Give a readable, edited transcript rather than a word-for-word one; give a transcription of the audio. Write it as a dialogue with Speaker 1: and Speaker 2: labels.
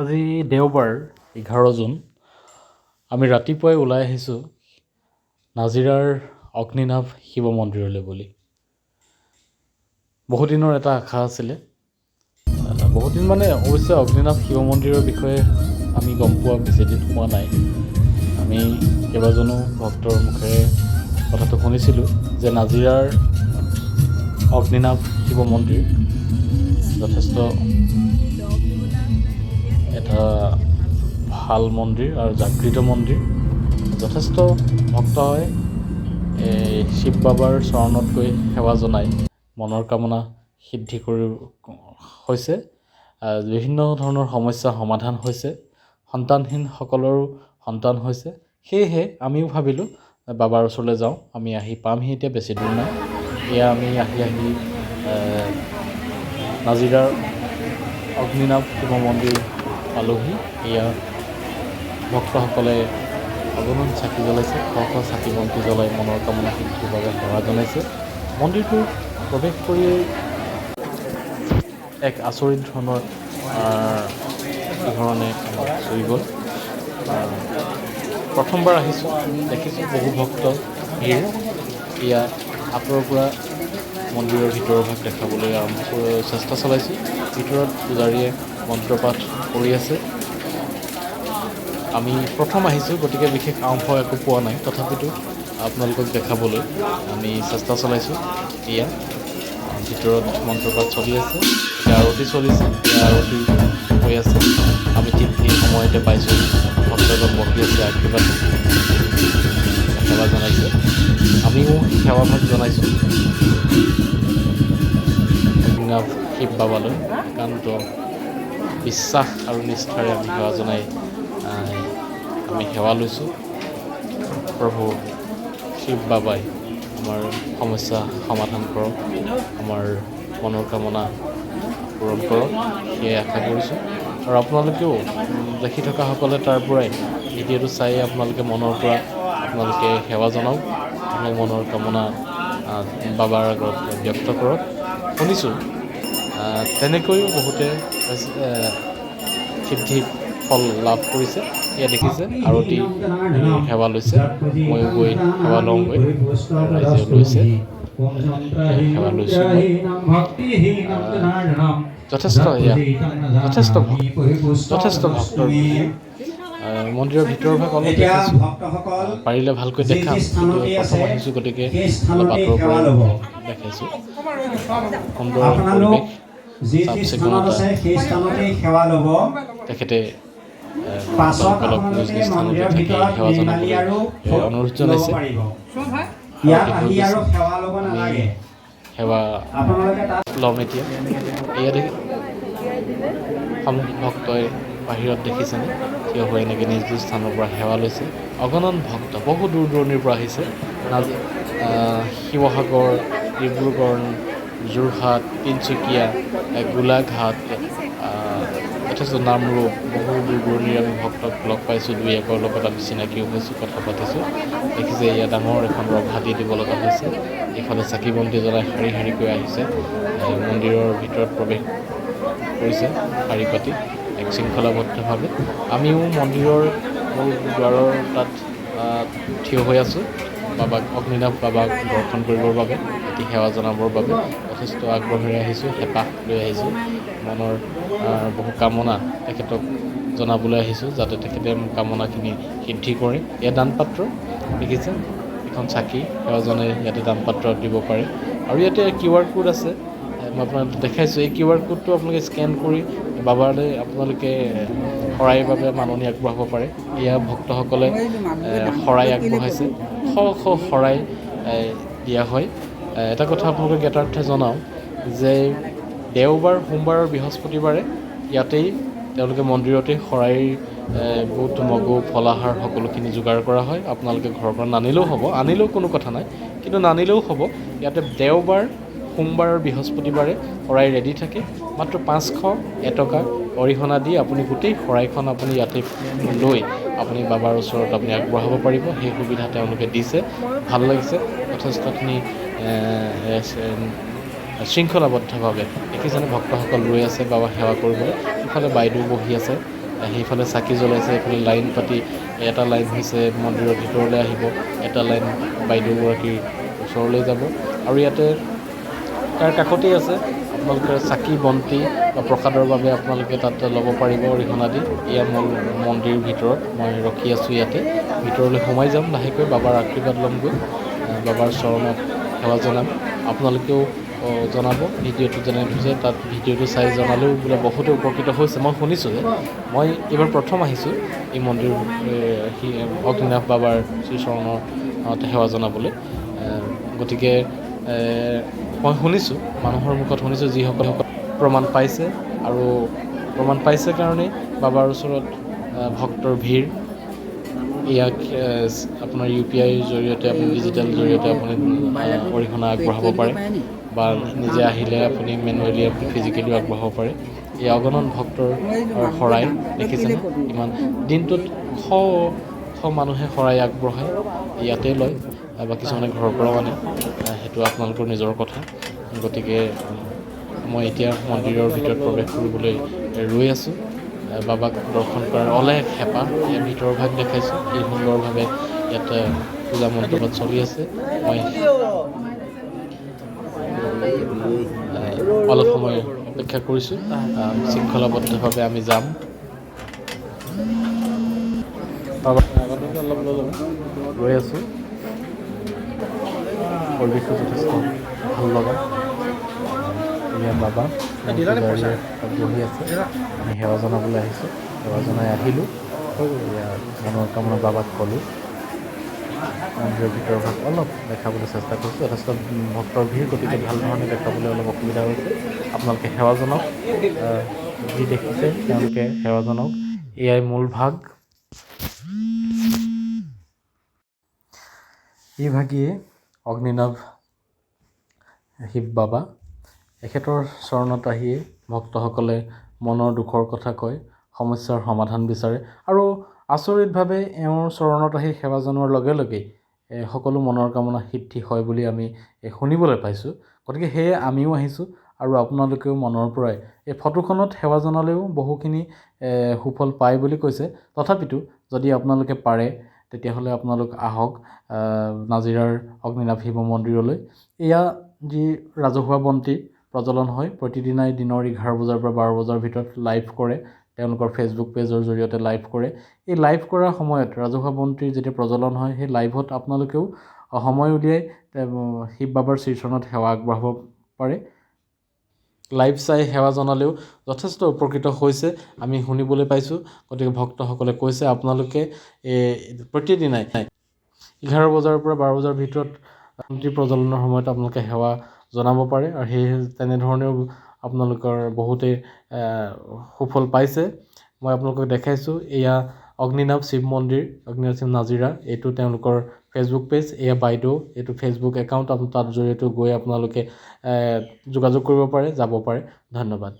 Speaker 1: আজি দেওবাৰ 11 জুন। আমি ৰাতিপুৱাই ওলাই আহিছোঁ নাজিৰাৰ অগ্নিনাভ শিৱ মন্দিৰলৈ বুলি। বহুদিনৰ এটা আশা আছিলে। বহুদিন মানে অৱশ্যে অগ্নিনাভ শিৱ মন্দিৰৰ বিষয়ে আমি গম পোৱা বেছিদিন হোৱা নাই। আমি কেইবাজনো ভক্তৰ মুখেৰে কথাটো শুনিছিলোঁ যে নাজিৰাৰ অগ্নিনাভ শিৱ মন্দিৰ যথেষ্ট এটা ভাল মন্দিৰ আৰু জাগৃত মন্দিৰ। যথেষ্ট ভক্তই শিৱ বাবাৰ চৰণত গৈ সেৱা জনাই মনৰ কামনা সিদ্ধি কৰি হৈছে। বিভিন্ন ধৰণৰ সমস্যা সমাধান হৈছে, সন্তানহীনসকলৰো সন্তান হৈছে। সেয়েহে আমিও ভাবিলোঁ বাবাৰ ওচৰলৈ যাওঁ। আমি আহি পামহি, এতিয়া বেছি দূৰ নাই। এয়া আমি আহি নাজিৰাৰ অগ্নিনাভ শিৱ মন্দিৰ পালোহি। এয়া ভক্তসকলে অগণন চাকি জ্বলাইছে, শ শ চাকি বন্তি জ্বলাই মনৰ কামনা সিদ্ধিৰ বাবে সেৱা জনাইছে। মন্দিৰটো প্ৰৱেশ কৰিয়েই এক আচৰিত ধৰণৰ ধৰণে চুই গ'ল। প্ৰথমবাৰ আহিছোঁ, দেখিছোঁ বহু ভক্ত ভিৰ। এয়া আঁতৰৰ পৰা মন্দিৰৰ ভিতৰৰ ভাগ দেখাবলৈ চেষ্টা চলাইছোঁ। ভিতৰত পূজাৰীয়ে মন্ত্ৰপাঠ কৰি আছে। আমি প্ৰথম আহিছোঁ, গতিকে বিশেষ আৰম্ভ একো পোৱা নাই। তথাপিতো আপোনালোকক দেখাবলৈ আমি চেষ্টা চলাইছোঁ। এয়া ভিতৰত মন্ত্ৰপাঠ চলি আছে, এতিয়া আৰতি চলিছে, এতিয়া আৰতি হৈ আছে। আমি ঠিক এই সময়তে পাইছোঁ ভক্তজন বহি আছে, আশীৰ্বাদ সেৱা জনাইছে। আমিও সেৱাভাগ জনাইছোঁ অগ্নিনাভ শিৱ বাবালৈ। একান্ত বিশ্বাস আৰু নিষ্ঠাৰে আমি সেৱা জনাই আমি সেৱা লৈছোঁ। প্ৰভু শিৱ বাবাই আমাৰ সমস্যা সমাধান কৰক, আমাৰ মনৰ কামনা পূৰণ কৰক, সেয়ে আশা কৰিছোঁ। আৰু আপোনালোকেও দেখি থকাসকলে তাৰ পৰাই ভিডিঅ'টো চাই আপোনালোকে মনৰ পৰা আপোনালোকে সেৱা জনাওক, আপোনালোকে মনৰ কামনা বাবাৰ আগত ব্যক্ত কৰক। শুনিছোঁ তেনেকৈও বহুতে সিদ্ধি ফল লাভ কৰিছে। এয়া দেখিছে আৰতি সেৱা লৈছে, ময়ো গৈ সেৱা লওঁগৈ, ৰাইজেও লৈছে, সেৱা লৈছোঁ মই। যথেষ্ট ভক্তৰ ভিৰ। মন্দিৰৰ ভিতৰৰ ভাগ অলপ দেখিছোঁ, পাৰিলে ভালকৈ দেখাম, কিন্তু প্ৰথম আহিছোঁ গতিকে অলপ আঁতৰৰ পৰা দেখাইছোঁ। সুন্দৰ পৰিৱেশ, চাফ চিকুণতা। তেখেতে ভক্তসকলক নিজ নিজ স্থানতে থাকি সেৱা জনাবলৈ অনুৰোধ জনাইছে। আমি সেৱা ল'ম এতিয়া। এয়া সমূহ ভক্তই বাহিৰত দেখিছেনে থিয় হৈ এনেকৈ নিজ নিজ স্থানৰ পৰা সেৱা লৈছে। অগণন ভক্ত বহু দূৰ দূৰণিৰ পৰা আহিছে। শিৱসাগৰ, ডিব্ৰুগড়, যোৰহাট, তিনিচুকীয়া, গোলাঘাট, যথেষ্ট নামৰূপ, বহু দূৰ দূৰণিৰ আমি ভক্তক লগ পাইছোঁ। দুই একৰ লগত আমি চিনাকিও হৈছোঁ, কথা পাতিছোঁ। দেখিছে এয়া ডাঙৰ এখন ৰভা দি দিব লগা হৈছে। এইফালে চাকি বন্তি জ্বলাই শাৰী শাৰীকৈ আহিছে, মন্দিৰৰ ভিতৰত প্ৰৱেশ কৰিছে শাৰী পাতি এক শৃংখলাবদ্ধভাৱে। আমিও মন্দিৰৰ মূল দুৱাৰৰ তাত থিয় হৈ আছোঁ বাবাক, অগ্নিনাভ বাবাক দৰ্শন কৰিবৰ বাবে, এটি সেৱা জনাবৰ বাবে যথেষ্ট আগ্ৰহেৰে আহিছোঁ, হেঁপাহ লৈ আহিছোঁ। মনৰ বহু কামনা তেখেতক জনাবলৈ আহিছোঁ, যাতে তেখেতে কামনাখিনি সিদ্ধি কৰে। এয়া দানপাত্ৰ দেখিছে, এখন চাকি সেৱা জনাই ইয়াতে দানপাত্ৰ দিব পাৰে। আৰু ইয়াতে QR কোড আছে, মই আপোনাক দেখাইছোঁ। এই QR কোডটো আপোনালোকে স্কেন কৰি বাবালৈ আপোনালোকে শৰাইৰ বাবে মাননি আগবঢ়াব পাৰে। এয়া ভক্তসকলে শৰাই আগবঢ়াইছে, শ শ শৰাই দিয়া হয়। এটা কথা আপোনালোকক জ্ঞাতাৰ্থে জনাওঁ যে দেওবাৰ, সোমবাৰ আৰু বৃহস্পতিবাৰে ইয়াতেই তেওঁলোকে মন্দিৰতেই শৰাইৰ বুট, মগু, ফলাহাৰ সকলোখিনি যোগাৰ কৰা হয়। আপোনালোকে ঘৰৰ পৰা নানিলেও হ'ব, আনিলেও কোনো কথা নাই, কিন্তু নানিলেও হ'ব। ইয়াতে দেওবাৰ, সোমবাৰ আৰু বৃহস্পতিবাৰে শৰাই ৰেডি থাকে। মাত্ৰ 500 এটকা অৰিহণা দি আপুনি গোটেই শৰাইখন আপুনি ইয়াতে লৈ আপুনি বাবাৰ ওচৰত আপুনি আগবঢ়াব পাৰিব। সেই সুবিধা তেওঁলোকে দিছে, ভাল লাগিছে। যথেষ্টখিনি শৃংখলাবদ্ধভাৱে দেখিছেনে ভক্তসকল ৰৈ আছে বাবা সেৱা কৰিবলৈ। ইফালে বাইদেউ বহি আছে, সেইফালে চাকি জ্বলাইছে, এইফালে লাইন পাতি এটা লাইন হৈছে মন্দিৰৰ ভিতৰলৈ আহিব, এটা লাইন বাইদেউগৰাকীৰ ওচৰলৈ যাব। আৰু ইয়াতে তাৰ কাষতেই আছে আপোনালোকে চাকি বন্তি বা প্ৰসাদৰ বাবে আপোনালোকে তাত ল'ব পাৰিব অৰিহণা দি। এয়া মন্দিৰ ভিতৰত মই ৰখি আছোঁ ইয়াতে, ভিতৰলৈ সোমাই যাম লাহেকৈ, বাবাৰ আশীৰ্বাদ ল'মগৈ, বাবাৰ চৰণত সেৱা জনাম। আপোনালোকেও জনাব ভিডিঅ'টো যেনে থৈছে, তাত ভিডিঅ'টো চাই জনালেও বোলে বহুতে উপকৃত হৈছে। মই শুনিছোঁ যে মই এইবাৰ প্ৰথম আহিছোঁ এই মন্দিৰ অগ্নিনাভ বাবাৰ শ্ৰীচৰণৰ সেৱা জনাবলৈ। গতিকে মই শুনিছোঁ, মানুহৰ মুখত শুনিছোঁ, যিসকলে প্ৰমাণ পাইছে, আৰু প্ৰমাণ পাইছে কাৰণেই বাবাৰ ওচৰত ভক্তৰ ভিৰ। ইয়াক আপোনাৰ UPI জৰিয়তে, আপুনি ডিজিটেল জৰিয়তে আপুনি অৰিহণা আগবঢ়াব পাৰে, বা নিজে আহিলে আপুনি মেনুৱেলি আপুনি ফিজিকেলিও আগবঢ়াব পাৰে। এই অগণন ভক্তৰ শৰাই দেখিছেনে, ইমান দিনটোত শ মানুহে শৰাই আগবঢ়ায়, ইয়াতে লয়, বা কিছুমানে ঘৰৰ পৰাও আনে, সেইটো আপোনালোকৰ নিজৰ কথা। গতিকে মই এতিয়া মন্দিৰৰ ভিতৰত প্ৰৱেশ কৰিবলৈ ৰৈ আছোঁ। বাবাক দৰ্শন কৰাৰ অলেখ হেঁপাহ। ইয়াৰ ভিতৰৰ ভাগ দেখাইছোঁ, কি সুন্দৰভাৱে ইয়াত পূজা মণ্ডপত চলি আছে। মই অলপ সময় অপেক্ষা কৰিছোঁ, শৃংখলাবদ্ধভাৱে আমি যাম। অলপ ৰৈ আছোঁ, পৰিৱেশটো যথেষ্ট ভাল লগা। এয়া বাবা বহি আছে, আমি সেৱা জনাবলৈ আহিছোঁ, সেৱা জনাই আহিলোঁ। এয়া মনৰ কামনা বাবাক ক'লোঁ। মন্দিৰৰ ভিতৰৰ ভাগ অলপ দেখাবলৈ চেষ্টা কৰিছোঁ, যথেষ্ট ভক্তৰ ভিৰ, গতিকে ভাল ধৰণে দেখাবলৈ অলপ অসুবিধা হৈছে। আপোনালোকে সেৱা জনাওক, যি দেখিছে তেওঁলোকে সেৱা জনাওক। এয়াই মূল ভাগ। এই ভাগিয়ে অগ্নিনাভ শিৱ বাবা। এখেতৰ চৰণত আহিয়ে ভক্তসকলে মনৰ দুখৰ কথা কয়, সমস্যাৰ সমাধান বিচাৰে, আৰু আচৰিতভাৱে এওঁৰ চৰণত আহি সেৱা জনোৱাৰ লগে লগেই সকলো মনৰ কামনা সিদ্ধি হয় বুলি আমি শুনিবলৈ পাইছোঁ। গতিকে সেয়ে আমিও আহিছোঁ, আৰু আপোনালোকেও মনৰ পৰাই এই ফটোখনত সেৱা জনালেও বহুখিনি সুফল পায় বুলি কৈছে। তথাপিতো যদি আপোনালোকে পাৰে তেতিয়াহ'লে আপোনালোক আহক নাজিৰাৰ অগ্নিনাভ শিৱ মন্দিৰলৈ। এয়া যি ৰাজহুৱা বন্তি প্ৰজ্বলন হয়, প্ৰতিদিনাই দিনৰ 11 বজাৰ পৰা 12 বজাৰ ভিতৰত লাইভ কৰে, তেওঁলোকৰ ফেচবুক পেজৰ জৰিয়তে লাইভ কৰে। এই লাইভ কৰাৰ সময়ত ৰাজহুৱা বন্তিৰ যেতিয়া প্ৰজ্বলন হয়, সেই লাইভত আপোনালোকেও সময় উলিয়াই শিৱ বাবাৰ শ্ৰীচৰণত সেৱা আগবঢ়াব পাৰে। লাইভ চাই সেৱা জনালেও যথেষ্ট উপকৃত হৈছে, আমি শুনিবলৈ পাইছোঁ। গতিকে ভক্তসকলে কৈছে আপোনালোকে প্ৰতিদিনাই 11 বজাৰ পৰা 12 বজাৰ ভিতৰত বন্তি প্ৰজ্বলনৰ সময়ত আপোনালোকে সেৱা জনাব পাৰে, আৰু সেই তেনেধৰণেও আপোনালোকৰ বহুতেই সুফল পাইছে। মই আপোনালোকক দেখাইছোঁ, এয়া অগ্নিনাভ শিৱ মন্দিৰ, অগ্নিনাভ শিৱ নাজিৰা, এইটো তেওঁলোকৰ ফেচবুক পেজ। এয়া বাইদেউ, এইটো ফেচবুক একাউণ্ট, তাত জৰিয়তে গৈ আপোনালোকে যোগাযোগ কৰিব পাৰে, যাব পাৰে। ধন্যবাদ।